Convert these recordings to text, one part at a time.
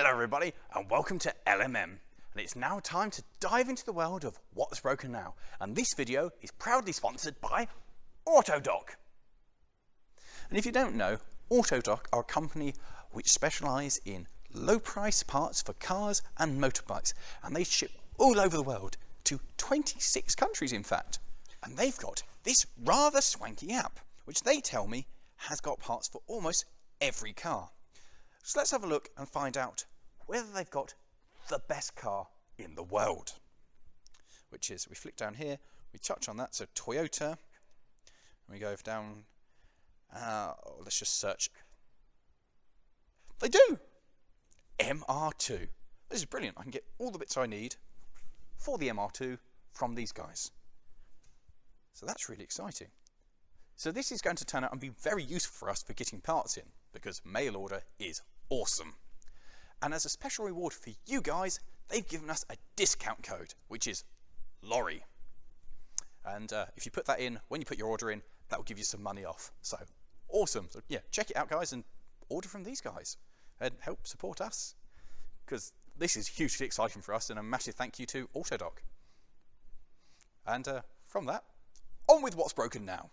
Hello everybody and welcome to LMM, and it's now time to dive into the world of what's broken now, and this video is proudly sponsored by Autodoc. And if you don't know, Autodoc are a company which specialise in low price parts for cars and motorbikes, and they ship all over the world to 26 countries in fact, and they've got this rather swanky app which they tell me has got parts for almost every car. So let's have a look and find out whether they've got the best car in the world. Which is, we flick down here, we touch on that, so Toyota, and we go down, let's just search. They do! MR2. This is brilliant, I can get all the bits I need for the MR2 from these guys. So that's really exciting. So this is going to turn out and be very useful for us for getting parts in, because mail order is awesome. And as a special reward for you guys, they've given us a discount code, which is Lawrie. And if you put that in, when you put your order in, that will give you some money off. So awesome. So yeah, check it out guys and order from these guys and help support us, because this is hugely exciting for us, and a massive thank you to Autodoc. And from that, on with what's broken now.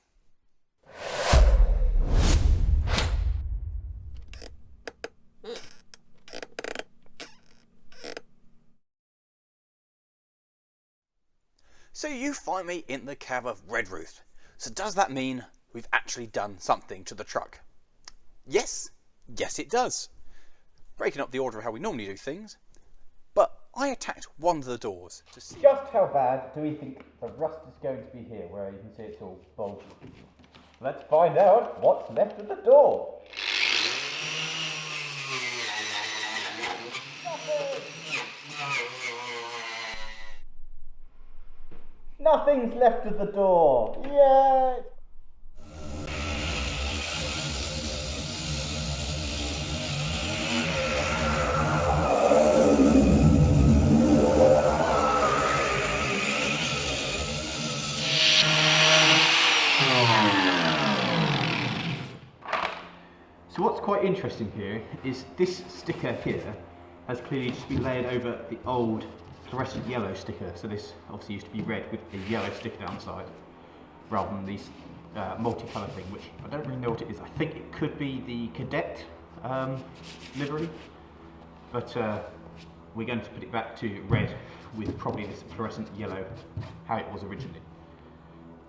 So you find me in the cab of Redruth. So does that mean we've actually done something to the truck? Yes, yes it does. Breaking up the order of how we normally do things, but I attacked one of the doors to see. Just how bad do we think the rust is going to be here, where you can see it's all bulgy? Let's find out what's left of the door. Nothing's left of the door. Yay! So what's quite interesting here is this sticker here has clearly just been layered over the old fluorescent yellow sticker. So this obviously used to be red with a yellow sticker down the side, rather than these multicolour thing, which I don't really know what it is. I think it could be the cadet livery, but we're going to put it back to red with probably this fluorescent yellow, how it was originally.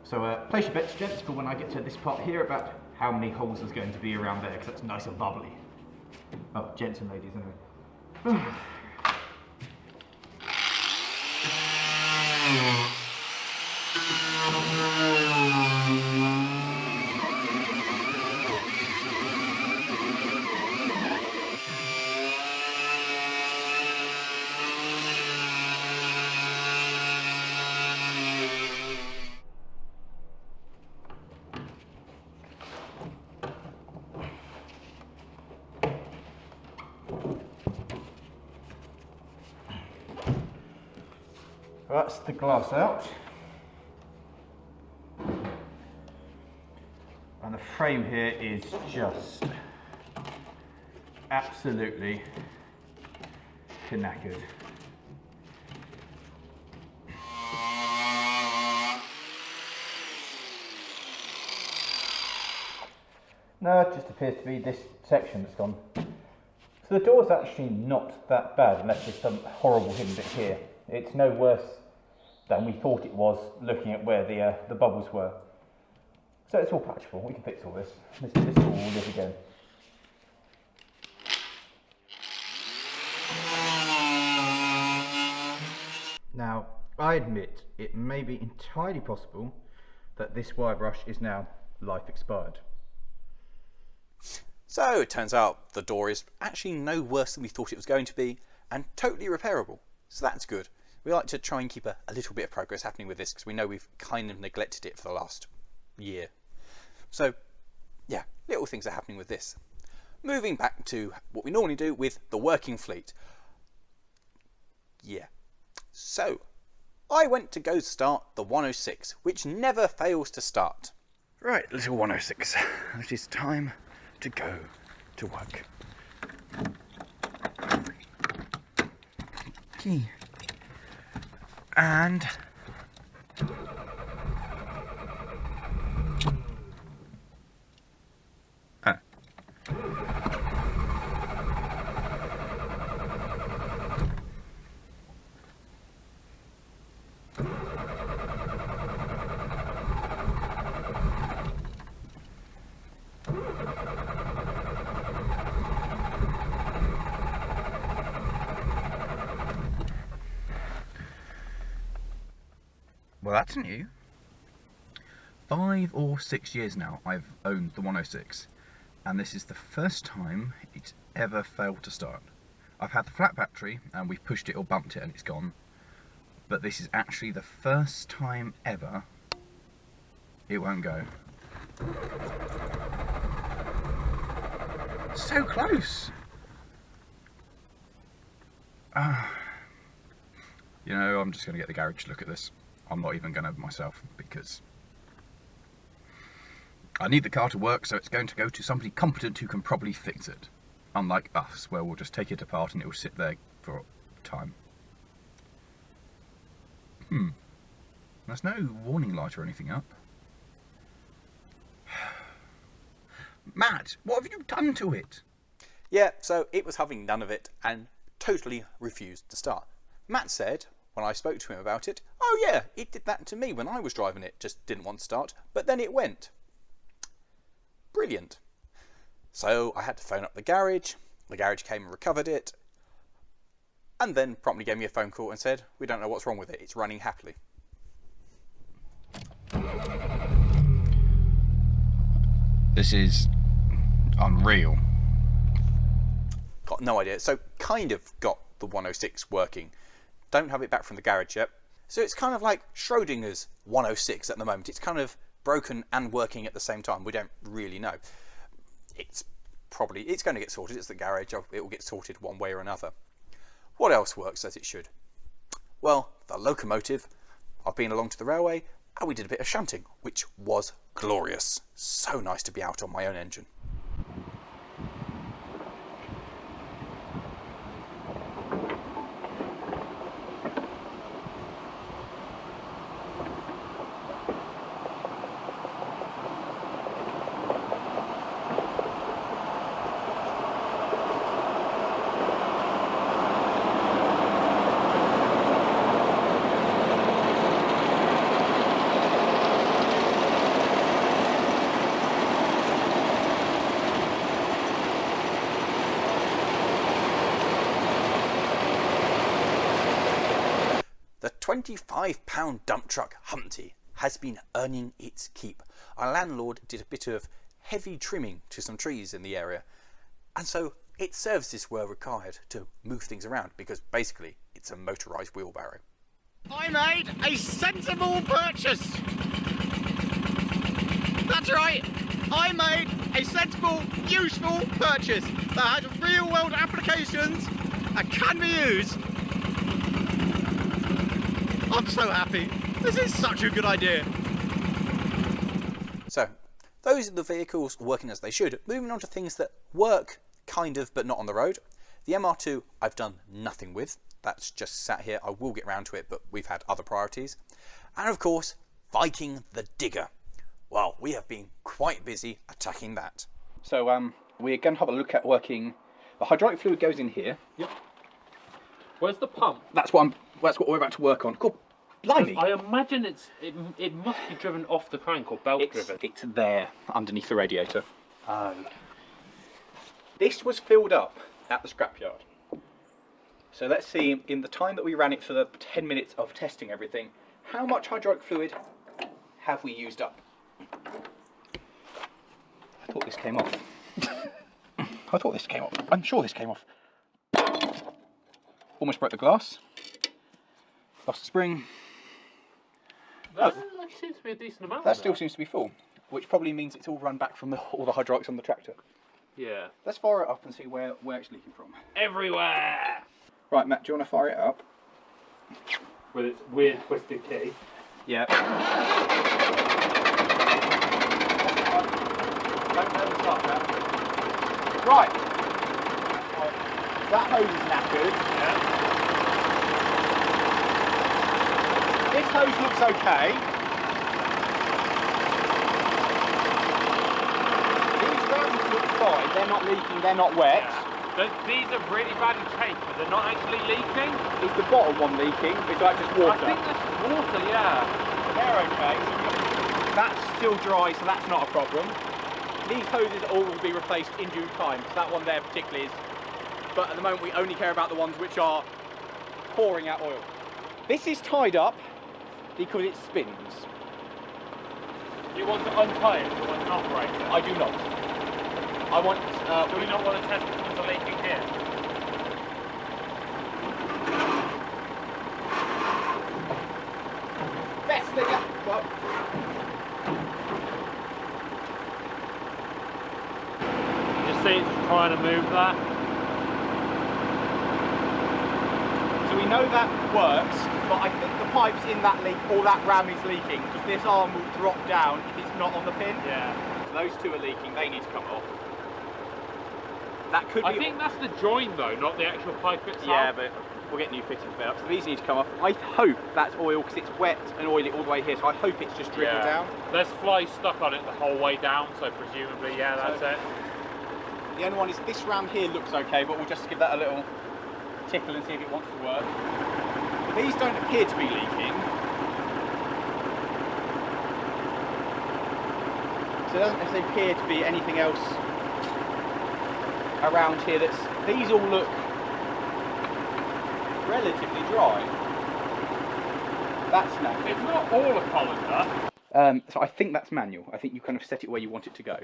So place your bets, gents, for when I get to this part here about how many holes there's going to be around there, because that's nice and bubbly. Oh, gents and ladies, anyway. That's the glass out, and the frame here is just absolutely knackered. No, it just appears to be this section that's gone. So the door's actually not that bad, unless there's some horrible hidden bit here. It's no worse than we thought it was, looking at where the bubbles were. So it's all patchable, we can fix all this. This all will live again. Now, I admit it may be entirely possible that this wire brush is now life expired. So it turns out the door is actually no worse than we thought it was going to be, and totally repairable. So that's good. We like to try and keep a little bit of progress happening with this, because we know we've kind of neglected it for the last year. So yeah, little things are happening with this. Moving back to what we normally do with the working fleet. Yeah, so I went to go start the 106, which never fails to start. Right, little 106, it is time to go to work. sticky. And well, that's new. 5 or 6 years now I've owned the 106, and this is the first time it's ever failed to start. I've had the flat battery and we've pushed it or bumped it and it's gone, but this is actually the first time ever it won't go. So close! You know, I'm just going to get the garage to look at this. I'm not even going to myself, because I need the car to work, so it's going to go to somebody competent who can probably fix it. Unlike us, where we'll just take it apart and it will sit there for time. There's no warning light or anything up. Matt, what have you done to it? Yeah, so it was having none of it and totally refused to start. Matt said, when I spoke to him about it, oh yeah, it did that to me when I was driving it, just didn't want to start, but then it went. Brilliant. So I had to phone up the garage came and recovered it, and then promptly gave me a phone call and said, we don't know what's wrong with it, it's running happily. This is unreal. Got no idea. So kind of got the 106 working. Don't have it back from the garage yet. So it's kind of like Schrodinger's 106 at the moment. It's kind of broken and working at the same time. We don't really know. It's going to get sorted. It's the garage. It will get sorted one way or another. What else works as it should? Well, the locomotive. I've been along to the railway and we did a bit of shunting, which was glorious. So nice to be out on my own engine. The £25 dump truck Humpty has been earning its keep. Our landlord did a bit of heavy trimming to some trees in the area, and so its services were required to move things around because basically it's a motorised wheelbarrow. I made a sensible purchase! That's right! I made a sensible, useful purchase that has real world applications and can be used. I'm so happy. This is such a good idea. So, those are the vehicles working as they should. Moving on to things that work, kind of, but not on the road. The MR2 I've done nothing with. That's just sat here. I will get round to it, but we've had other priorities. And of course, Viking the Digger. Well, we have been quite busy attacking that. So we're going to have a look at working. The hydraulic fluid goes in here. Yep. Where's the pump? That's what we're about to work on. Cool. Blimey. I imagine it must be driven off the crank or belt driven. It's there underneath the radiator. Oh. This was filled up at the scrapyard. So let's see, in the time that we ran it for the 10 minutes of testing everything, how much hydraulic fluid have we used up? I thought this came off. I'm sure this came off. Almost broke the glass. Lost the spring. That seems to be a decent amount. That still seems to be full, which probably means it's all run back from all the hydraulics on the tractor. Yeah. Let's fire it up and see where it's leaking from. Everywhere! Right, Matt, do you want to fire it up? With its weird twisted key. Yeah. Right. That hose is knackered. Yeah. This hose looks okay. These rams look fine. They're not leaking. They're not wet. Yeah. These are really bad in shape, but they're not actually leaking. Is the bottom one leaking? Is that just water? I think that's just water, yeah. They're okay. That's still dry, so that's not a problem. These hoses all will be replaced in due time, so that one there particularly is. But at the moment we only care about the ones which are pouring out oil. This is tied up because it spins. You want to untie it, you want to operate it? I do not. I want... do we not want to test which ones are leaking here? Best thing... Well, You see it's trying to move that? so we know that works, but I think the pipes in that leak, or that ram is leaking, because this arm will drop down if it's not on the pin. Yeah. So those two are leaking, they need to come off. That could be... I think that's the join though, not the actual pipe itself. Yeah, but we'll get new fittings for that. So these need to come off. I hope that's oil, because it's wet and oily all the way here, so I hope it's just dribbled down. There's flies stuck on it the whole way down, so presumably, yeah, that's it. The only one is this ram here looks okay, but we'll just give that a little tickle and see if it wants to work. But these don't appear to be leaking. So there doesn't necessarily appear to be anything else around here that's... These all look relatively dry. That's no. It's not all a colander. So I think that's manual. I think you kind of set it where you want it to go.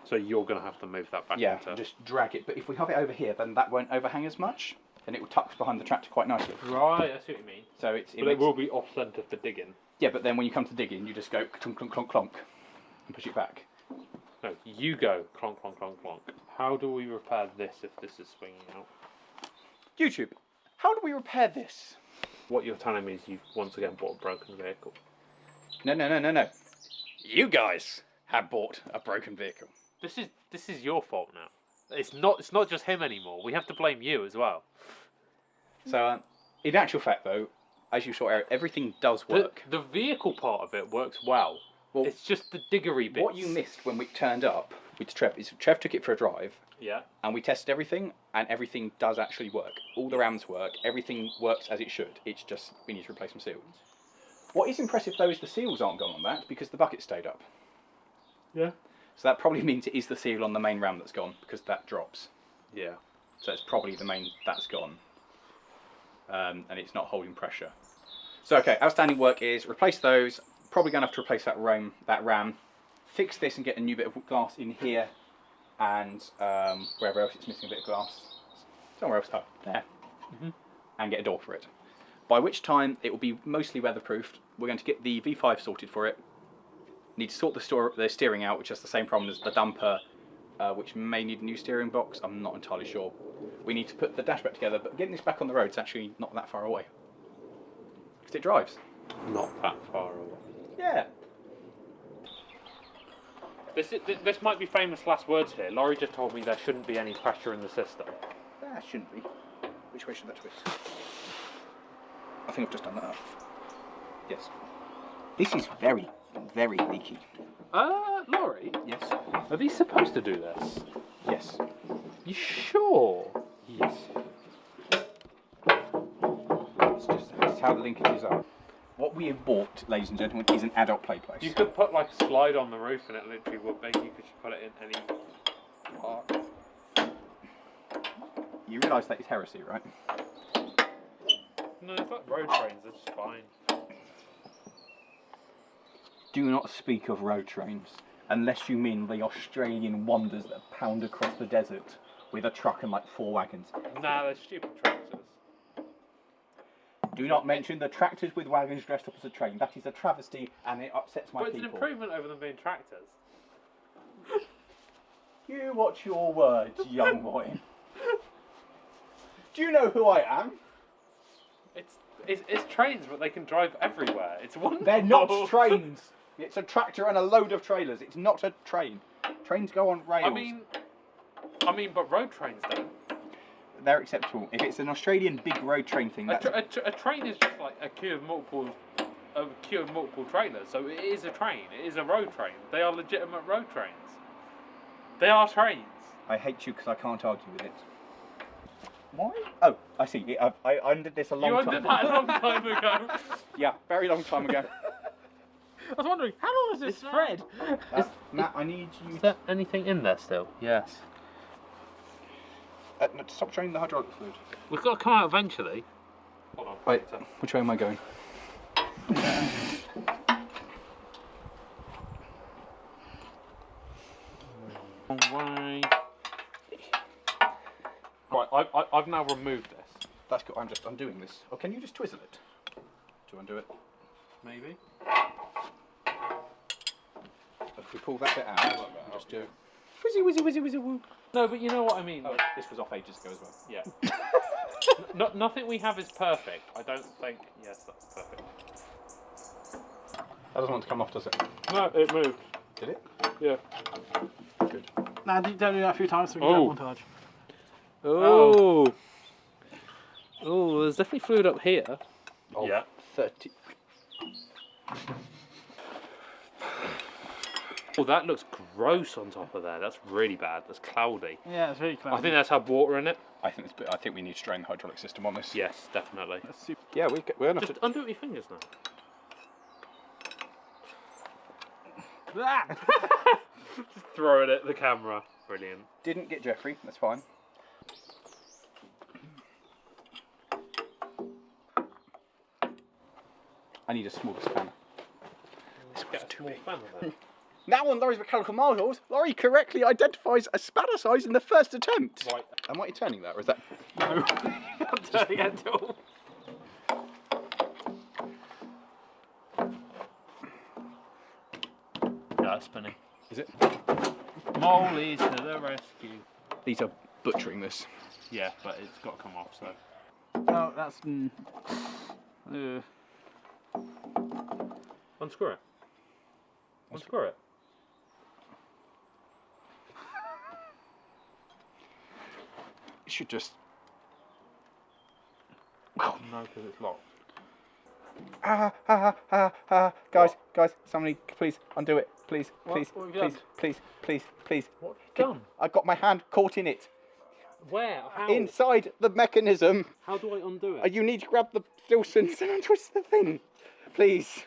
So you're going to have to move that back. Yeah, into... just drag it. But if we have it over here, then that won't overhang as much. Then it will tuck behind the tractor quite nicely. Right, I see what you mean. So it's... But it will be off centre for digging. Yeah, but then when you come to digging, you just go clunk, clunk, clunk, clunk, and push it back. No, you go clonk, clonk, clonk, clonk. How do we repair this if this is swinging out? YouTube, how do we repair this? What you're telling me is you've once again bought a broken vehicle. No. You guys have bought a broken vehicle. This is your fault now. It's not just him anymore. We have to blame you as well. So, in actual fact, though, as you saw, Eric, everything does work. The vehicle part of it works well. Well, it's just the diggery bits. What you missed when we turned up with Trev is Trev took it for a drive. Yeah. And we tested everything, and everything does actually work. All the rams work. Everything works as it should. It's just we need to replace some seals. What is impressive though is the seals aren't gone on that because the bucket stayed up. Yeah. So that probably means it is the seal on the main ram that's gone because that drops. Yeah. So it's probably the main that's gone, and it's not holding pressure. So okay, outstanding work is replace those. Probably going to have to replace that ram, fix this and get a new bit of glass in here, and wherever else it's missing a bit of glass, somewhere else. Oh, there, and get a door for it. By which time it will be mostly weatherproofed. We're going to get the V5 sorted for it. Need to sort the steering out, which has the same problem as the dumper, which may need a new steering box. I'm not entirely sure. We need to put the dash back together, but getting this back on the road is actually not that far away. Because it drives. Not that far away. Yeah. This might be famous last words here. Lawrie just told me there shouldn't be any pressure in the system. That shouldn't be. Which way should that twist? I think I've just done that up. Yes. This is very, very leaky. Lawrie? Yes. Are these supposed to do this? Yes. You sure? Yes. It's how the linkages are. What we have bought, ladies and gentlemen, is an adult play place. You could put like a slide on the roof and it literally would be. You could just put it in any part. You realise that is heresy, right? No, it's like road trains, it's just fine. Do not speak of road trains, unless you mean the Australian wonders that pound across the desert with a truck and like 4 wagons. Nah, they're stupid tractors. Do not mention the tractors with wagons dressed up as a train. That is a travesty and it upsets my But people. it's an improvement over them being tractors. You watch your words, young boy. Do you know who I am? It's trains, but they can drive everywhere. It's wonderful. They're not trains. It's a tractor and a load of trailers. It's not a train. Trains go on rails. I mean, but road trains don't. they're acceptable. If it's an Australian big road train thing, that's... A train is just like a queue of multiple trainers. So it is a train. It is a road train. They are legitimate road trains. They are trains. I hate you because I can't argue with it. Why? Oh, I see. I undid this a long time ago. You undid that a long time ago. Yeah, very long time ago. I was wondering, how long is this thread? Matt, I need you... Is there anything in there still? Yes. No, stop draining the hydraulic fluid. We've got to come out eventually. Hold on. Wait, which way am I going? Wrong way. Right, I've now removed this. That's good. I'm just undoing this. Oh, can you just twizzle it to undo it? Maybe. If we pull that bit out, just do whizzy whizzy whizzy whizzy woo. No, but you know what I mean. Oh, like, this was off ages ago as well. Yeah. Nothing we have is perfect. I don't think. Yes, that's perfect. That doesn't want to come off, does it? No, it moved. Did it? Yeah. Good. Nah, don't do that a few times so we can get montage. Oh. Oh, there's definitely fluid up here. Oh, yeah. 30. Oh, that looks gross on top of there. That's really bad. That's cloudy. Yeah, it's really cloudy. I think that's had water in it. I think we need to drain the hydraulic system on this. Yes, definitely. That's super. Yeah, we're gonna have Just to... undo it with your fingers now. Just throw it at the camera. Brilliant. Didn't get Jeffrey. That's fine. I need a smaller spanner. Get a small spanner then. Now on Laurie's mechanical models, Lawrie correctly identifies a spanner size in the first attempt. Right. Am I turning that, or is that... No. Not turning it at all. Yeah, it's spinning. Is it? Molly's to the rescue. These are butchering this. Yeah, but it's got to come off, so. Oh, that's... Unscrew it. Unscrew it. It should just... No, because it's locked. Guys, somebody, please, undo it. Please, please, What have you please, done? please. What have you done? I got my hand caught in it. Where? How? Inside the mechanism. How do I undo it? You need to grab the Wilsons and untwist the thing. Please.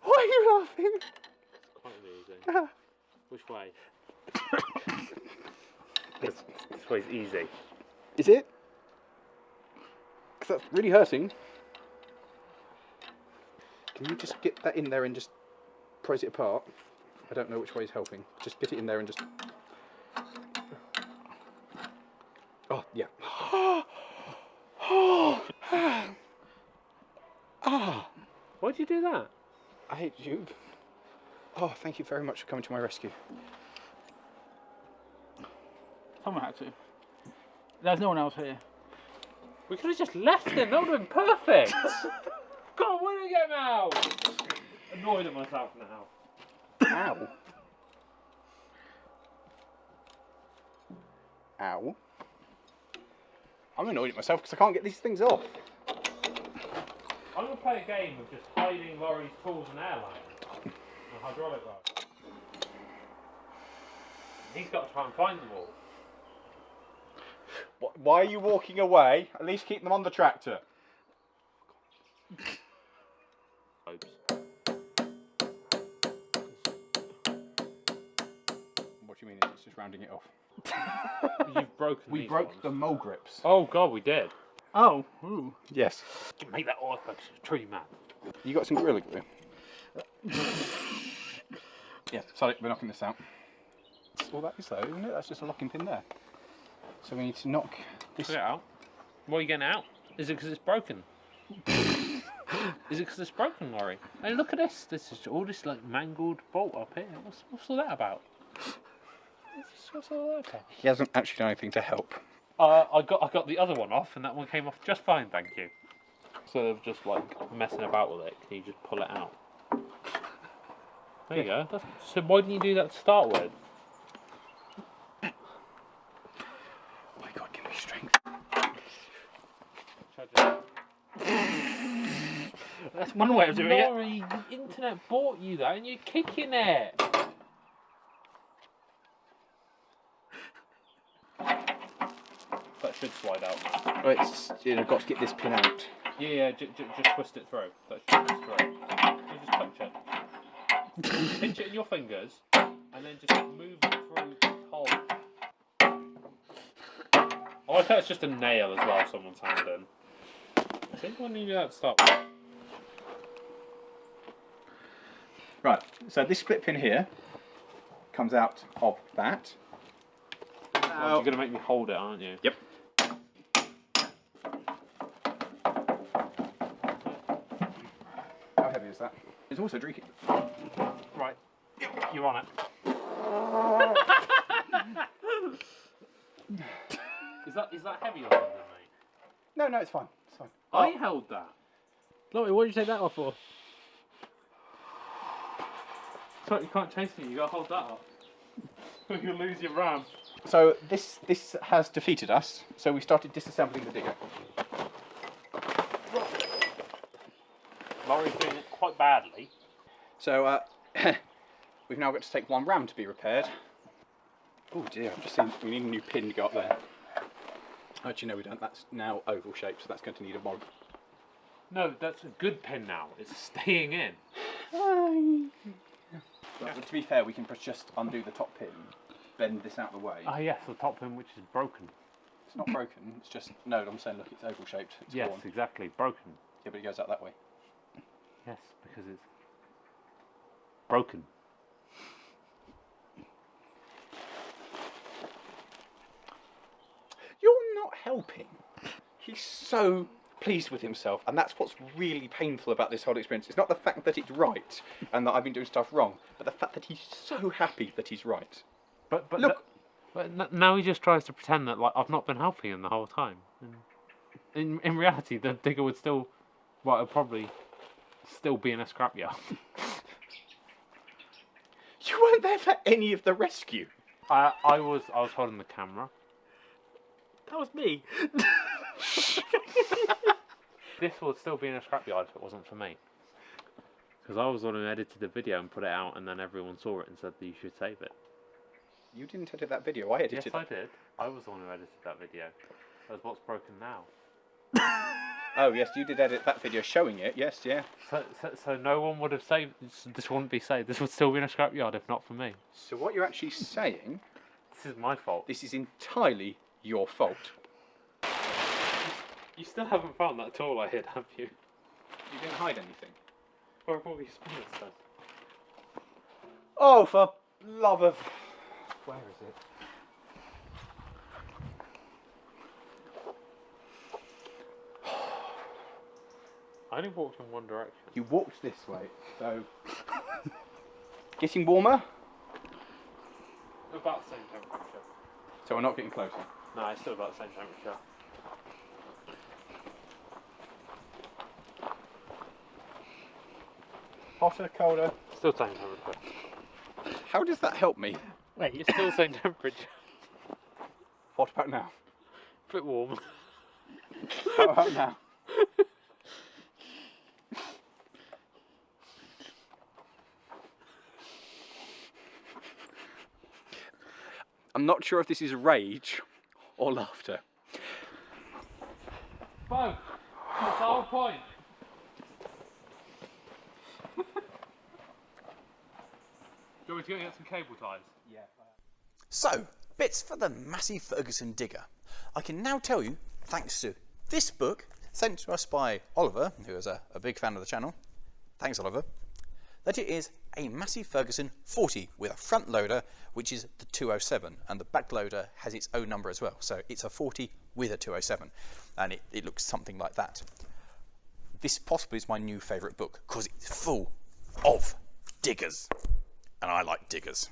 Why are you laughing? It's quite easy. Which way? This way's easy. Is it? Because that's really hurting. Can you just get that in there and just prise it apart? I don't know which way is helping. Just get it in there and just... Oh, yeah. Why'd you do that? I hate you. Oh, thank you very much for coming to my rescue. Someone had to. There's no one else here. We could have just left him. That would have been perfect. God, why did I get him out? Annoyed at myself now. Ow. Ow. I'm annoyed at myself because I can't get these things off. I'm going to play a game of just hiding Laurie's tools and airlines and hydraulic rod. He's got to try and find them all. Why are you walking away? At least keep them on the tractor. Oops. What do you mean? It's just rounding it off. You've broken We these broke ones. the mole grips. Oh god, we did. Oh, ooh. Yes. Make that all up a tree, man. You got some Gorilla Glue? Yeah, sorry, we're knocking this out. That's all that is though, isn't it? That's just a locking pin there. So we need to knock this... Get it out. Why are you getting it out? Is it because it's broken? Is it because it's broken, Lawrie? Hey, look at this. This is all this like mangled bolt up here. What's all that about? What's all that about? He hasn't actually done anything to help. I got the other one off, and that one came off just fine, thank you. Instead of just like messing about with it, can you just pull it out? There you go. So why didn't you do that to start with? Oh my god, give me strength. That's one way of doing it. Lawrie, the internet bought you that and you're kicking it. That should slide out now. Well, it's, got to get this pin out. Yeah, just twist it through. That should twist through. You just touch it. Pinch it in your fingers and then just move it through the hole. I like how it's just a nail as well someone's hand in. I think I need that to start with. Right, so this split pin here comes out of that. Well, you're going to make me hold it, aren't you? Yep. How heavy is that? It's also drinking. Right, you're on it. Is that heavy or something, mate? No, it's fine. It's fine. I held that. Lawrie, what did you take that off for? Sorry, you can't chase me. You got to hold that up. You'll lose your ram. So this has defeated us. So we started disassembling the digger. Laurie's doing it quite badly. So we've now got to take one ram to be repaired. Oh dear, I've just seen we need a new pin to go up there. Actually, no, we don't. That's now oval shaped, so that's going to need a mod. No, that's a good pin now. It's staying in. But to be fair, we can just undo the top pin, bend this out of the way. Ah, yes, the top pin which is broken. It's not broken. It's just no. I'm saying, look, it's oval shaped. It's Yes, worn. exactly, broken. Yeah, but it goes out that way. Yes, because it's broken. You're not helping. He's so pleased with himself, and that's what's really painful about this whole experience. It's not the fact that it's right and that I've been doing stuff wrong, but the fact that he's so happy that he's right. But look, now he just tries to pretend that like I've not been helping him the whole time. And in reality, the digger would still, well, it'd probably still be in a scrapyard. You weren't there for any of the rescue. I was holding the camera. That was me. This would still be in a scrapyard if it wasn't for me. Because I was the one who edited the video and put it out, and then everyone saw it and said that you should save it. You didn't edit that video. I edited it. Yes, I did. I was the one who edited that video. That's what's broken now. Oh yes, you did edit that video showing it. Yes, yeah. So no one would have saved. This wouldn't be saved. This would still be in a scrapyard if not for me. So what you're actually saying? This is my fault. This is entirely your fault. You still haven't found that tool I hid, have you? You didn't hide anything. Where have all these spinners then? Oh, for love of... Where is it? I only walked in one direction. You walked this way, so... Getting warmer? About the same temperature. So we're not getting closer. No, it's still about the same temperature. Hotter, colder? Still same temperature. How does that help me? Wait, It's still the same temperature. What about now? A bit warm. How about now? I'm not sure if this is rage or laughter. Both. That's the whole point. Do you want me to go get some cable ties? Yeah. So, bits for the massive Ferguson digger. I can now tell you, thanks to this book, sent to us by Oliver, who is a big fan of the channel, thanks Oliver, that it is a massive Ferguson 40 with a front loader, which is the 207, and the back loader has its own number as well. So it's a 40 with a 207, and it looks something like that. This possibly is my new favourite book, because it's full of diggers, and I like diggers.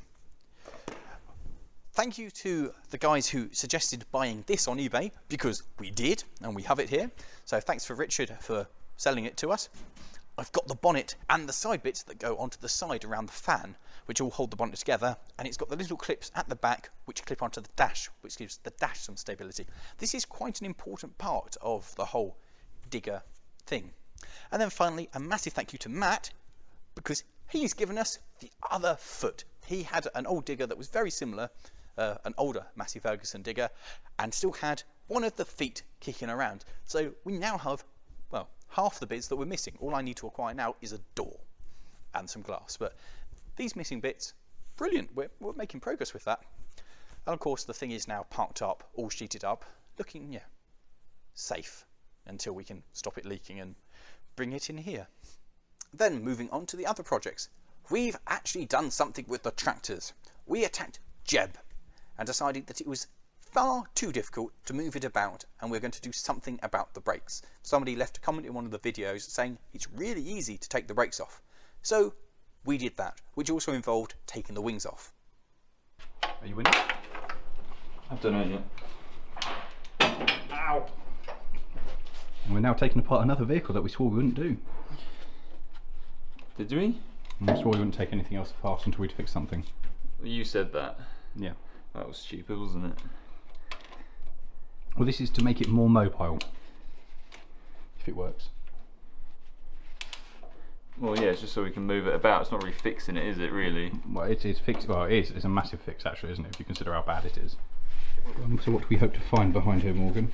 Thank you to the guys who suggested buying this on eBay, because we did, and we have it here. So thanks for Richard for selling it to us. I've got the bonnet and the side bits that go onto the side around the fan, which all hold the bonnet together, and it's got the little clips at the back which clip onto the dash, which gives the dash some stability. This is quite an important part of the whole Digger thing. And then finally, a massive thank you to Matt, because he's given us the other foot. He had an old Digger that was very similar, an older Massey Ferguson Digger, and still had one of the feet kicking around. So we now have, well, half the bits that we're missing. All I need to acquire now is a door and some glass. But these missing bits, brilliant. We're making progress with that. And of course, the thing is now parked up, all sheeted up, looking, yeah, safe until we can stop it leaking and bring it in here. Then moving on to the other projects. We've actually done something with the tractors. We attacked Jeb and decided that it was far too difficult to move it about, and we're going to do something about the brakes. Somebody left a comment in one of the videos saying it's really easy to take the brakes off. So we did that, which also involved taking the wings off. Are you winning? I've done it yet. Ow! And we're now taking apart another vehicle that we swore we wouldn't do. Did we? And we swore we wouldn't take anything else apart until we'd fix something. You said that. Yeah. That was stupid, wasn't it? Well, this is to make it more mobile. If it works. Well, yeah, it's just so we can move it about. It's not really fixing it, is it, really? Well, it is fixed. Well, it is. It's a massive fix, actually, isn't it? If you consider how bad it is. So, what do we hope to find behind here, Morgan?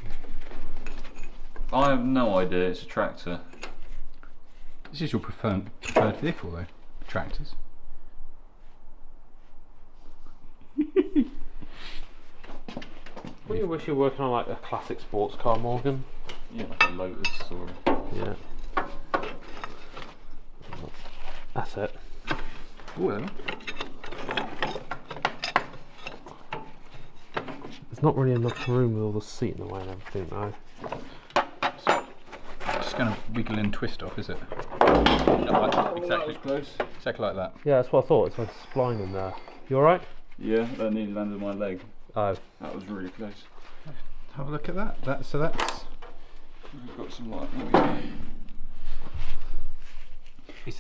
I have no idea. It's a tractor. This is your preferred vehicle, though. Tractors. Wouldn't you wish you were working on like a classic sports car, Morgan? Yeah, like a Lotus or... Yeah. That's it. Oh, There's not really enough room with all the seat in the way and everything, though. just going to wiggle and twist off, is it? Not like that. Exactly. Close. Exactly like that. Yeah, that's what I thought. It's like a spline in there. You alright? Yeah, that nearly landed on my leg. Oh. That was really close. Have a look at that. So that's... We've got some light. There we go.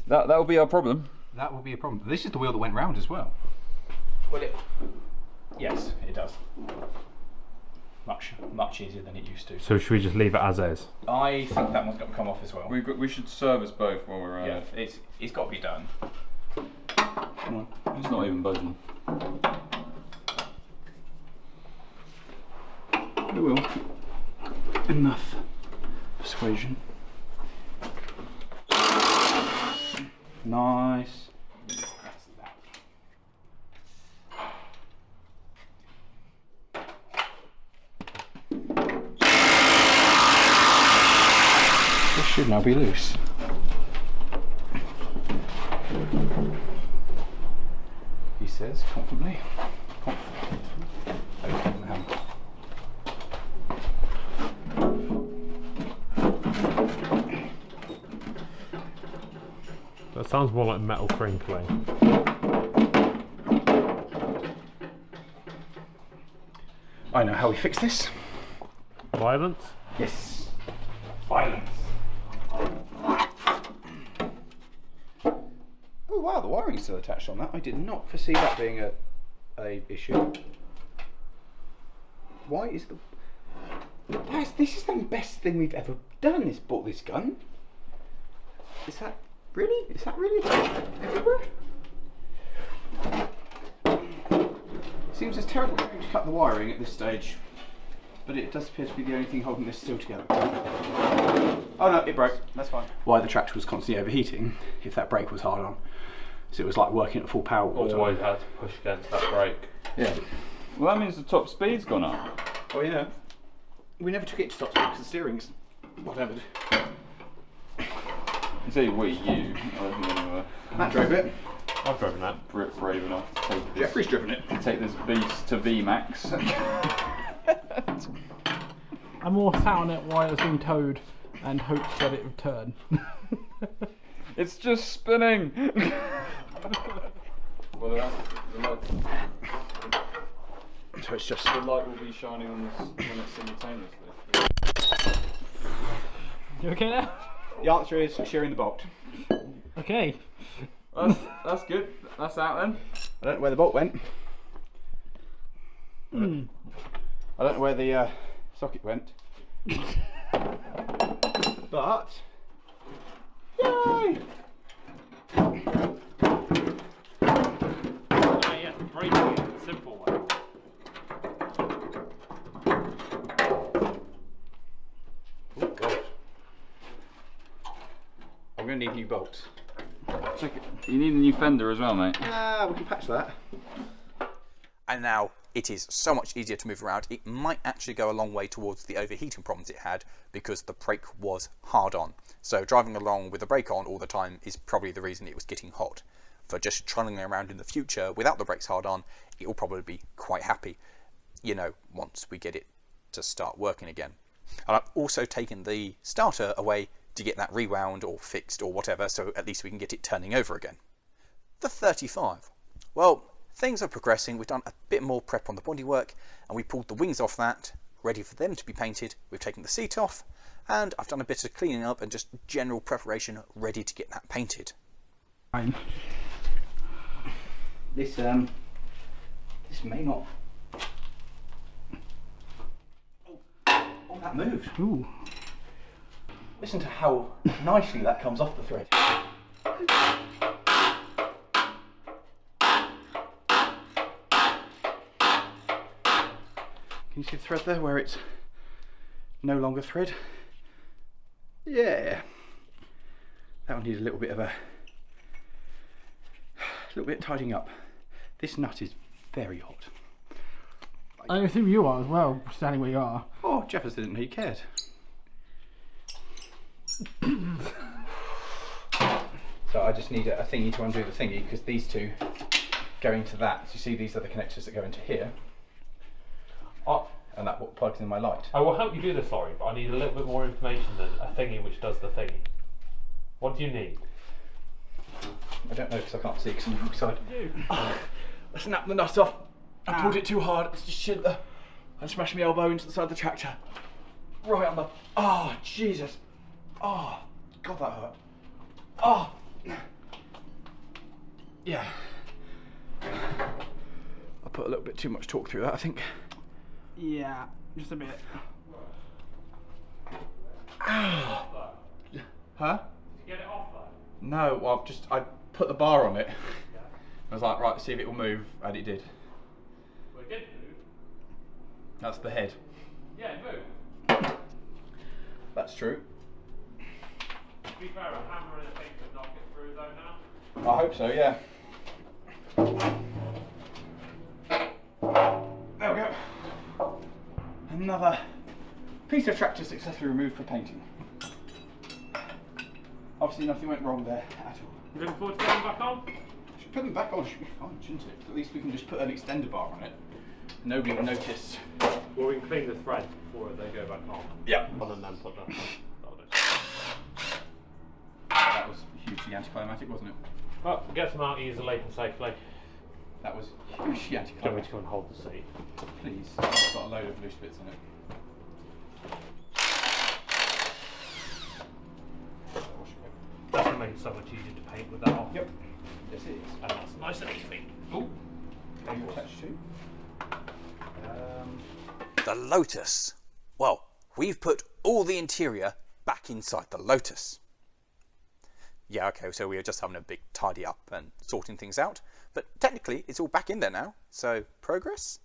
That will be our problem. That will be a problem. This is the wheel that went round as well. Well, yes, it does. Much easier than it used to. So should we just leave it as is? I think that one's got to come off as well. We should service both while we're at it. It's got to be done. Come on. It's not even budging. It will. Enough persuasion. Nice. This should now be loose. He says confidently. That sounds more like metal crinkling. I know how we fix this. Violence? Yes. Violence. Oh wow, the wiring's still attached on that. I did not foresee that being a issue. Why is this is the best thing we've ever done, is bought this gun. Is that really everywhere? Seems as terrible to cut the wiring at this stage, but it does appear to be the only thing holding this still together. Oh no, it broke. That's fine. Why the tractor was constantly overheating if that brake was hard on. So it was like working at full power all the time. Always had to push against that brake. Yeah. Well, that means the top speed's gone up. Oh yeah. We never took it to top speed because the steering's whatever. I say we, you. I don't think anywhere. Matt drove it. I've driven that. Brave enough to take this. Jeffrey's driven it. Take this beast to VMAX. I'm more sat on it while it's being towed and hoped that it would turn. It's just spinning. Well, the light, So it's just. the light will be shining on this when it's simultaneously. You okay now? The answer is shearing the bolt. Okay. That's good. That's out then. I don't know where the bolt went. I don't know where the socket went. But yay! Yeah, breaking it the simple way. Oh god. I'm gonna need new bolts. Check it. You need a new fender as well, mate. Ah, we can patch that. And now it is so much easier to move around. It might actually go a long way towards the overheating problems it had because the brake was hard on. So driving along with the brake on all the time is probably the reason it was getting hot. For just trolling around in the future without the brakes hard on, it will probably be quite happy, you know, once we get it to start working again. And I've also taken the starter away to get that rewound or fixed or whatever, so at least we can get it turning over again. The 35. Well, things are progressing. We've done a bit more prep on the bodywork and we pulled the wings off that, ready for them to be painted. We've taken the seat off and I've done a bit of cleaning up and just general preparation ready to get that painted. Fine. This may not. Oh, that moved. Ooh. Listen to how nicely that comes off the thread. Can you see the thread there where it's no longer thread? Yeah. That one needs a little bit of tidying up. This nut is very hot. I assume you are as well, standing where you are. Oh, Jeffers didn't know he cared. So I just need a thingy to undo the thingy because these two go into that. So you see these are the connectors that go into here. And that what plugs in my light. I will help you do this, Lawrie, but I need a little bit more information than a thingy which does the thingy. What do you need? I don't know because I can't see because I'm on the wrong side. I snapped the nut off. I pulled it too hard. It's just shit there. I smashed my elbow into the side of the tractor. Right on the. Oh, Jesus. Oh, God, that hurt. Oh. Yeah. I put a little bit too much torque through that, I think. Yeah, just a bit. Huh? Did you get it off though? No, well, I put the bar on it. I was like, right, see if it will move, and it did. Well, it did move. That's the head. Yeah, it moved. That's true. To be fair, a hammer and a thing would knock it through though now. I hope so, yeah. There we go. Another piece of tractor successfully removed for painting. Obviously nothing went wrong there at all. You looking forward to getting back on? Should put them back on, should be fine, shouldn't it? At least we can just put an extender bar on it. Nobody will notice. Well, we can clean the threads before they go back on. Yep. And then put that on. That'll do. That was hugely anticlimactic, wasn't it? Well, get them out easily and safely. That was hugely Do you want me anticlimactic. to come and hold the seat? Please, it's got a load of loose bits on it. That can make it so much easier to paint with that off. Yep. Yes, it is. And that's nice and easy. Ooh. Are you attached to? The Lotus. Well, we've put all the interior back inside the Lotus. Yeah, okay, so we were just having a big tidy up and sorting things out. But technically, it's all back in there now, so progress.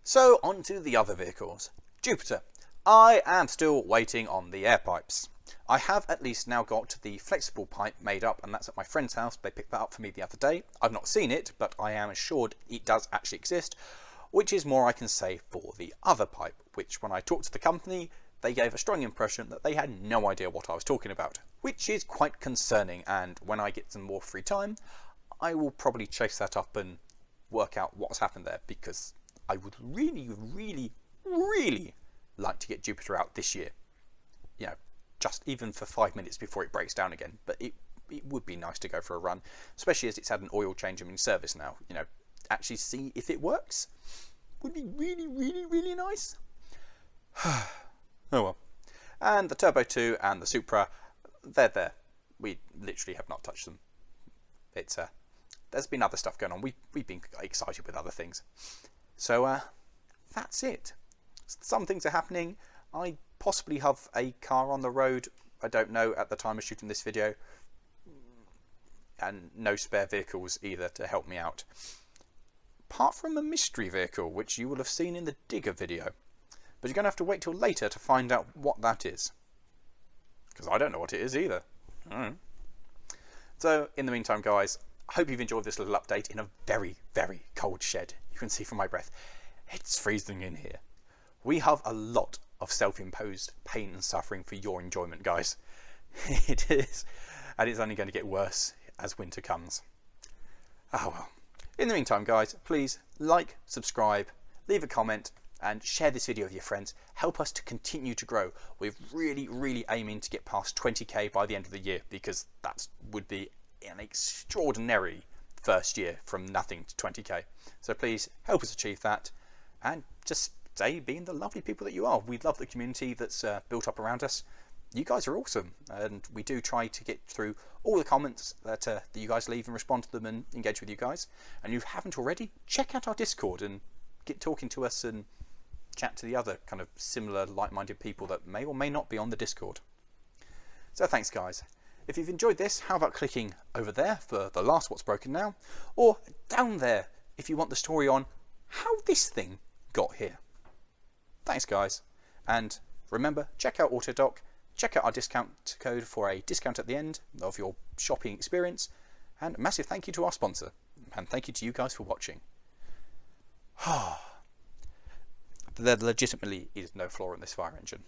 So, on to the other vehicles. Jupiter. I am still waiting on the air pipes. I have at least now got the flexible pipe made up, and that's at my friend's house. They picked that up for me the other day. I've not seen it, but I am assured it does actually exist, which is more I can say for the other pipe, which when I talked to the company, they gave a strong impression that they had no idea what I was talking about, which is quite concerning, and when I get some more free time, I will probably chase that up and work out what's happened there, because I would really, really, really like to get Jupiter out this year. You know, just even for 5 minutes before it breaks down again, but it would be nice to go for a run, especially as it's had an oil change and in service now. You know, actually see if it works would be really, really, really nice. Oh well. And the Turbo 2 and the Supra, they're there. We literally have not touched them. It's there's been other stuff going on. We've been excited with other things. So that's it. Some things are happening. I possibly have a car on the road. I don't know at the time of shooting this video. And no spare vehicles either to help me out. Apart from a mystery vehicle, which you will have seen in the Digger video. But you're going to have to wait till later to find out what that is. Because I don't know what it is either. So, in the meantime, guys, I hope you've enjoyed this little update in a very, very cold shed. You can see from my breath. It's freezing in here. We have a lot of self-imposed pain and suffering for your enjoyment, guys. It is. And it's only going to get worse as winter comes. Oh well. In the meantime, guys, please like, subscribe, leave a comment, and share this video with your friends. Help us to continue to grow. We're really aiming to get past 20k by the end of the year, because that would be an extraordinary first year from nothing to 20k. So please help us achieve that, and just stay being the lovely people that you are. We love the community that's built up around us. You guys are awesome, and we do try to get through all the comments that you guys leave and respond to them and engage with you guys. And if you haven't already, check out our Discord and get talking to us and chat to the other kind of similar like-minded people that may or may not be on the Discord. So thanks, guys. If you've enjoyed this, how about clicking over there for the last What's Broken Now, or down there if you want the story on how this thing got here. Thanks, guys, and remember, check out Autodoc. Check out our discount code for a discount at the end of your shopping experience. And a massive thank you to our sponsor. And thank you to you guys for watching. There legitimately is no flaw in this fire engine.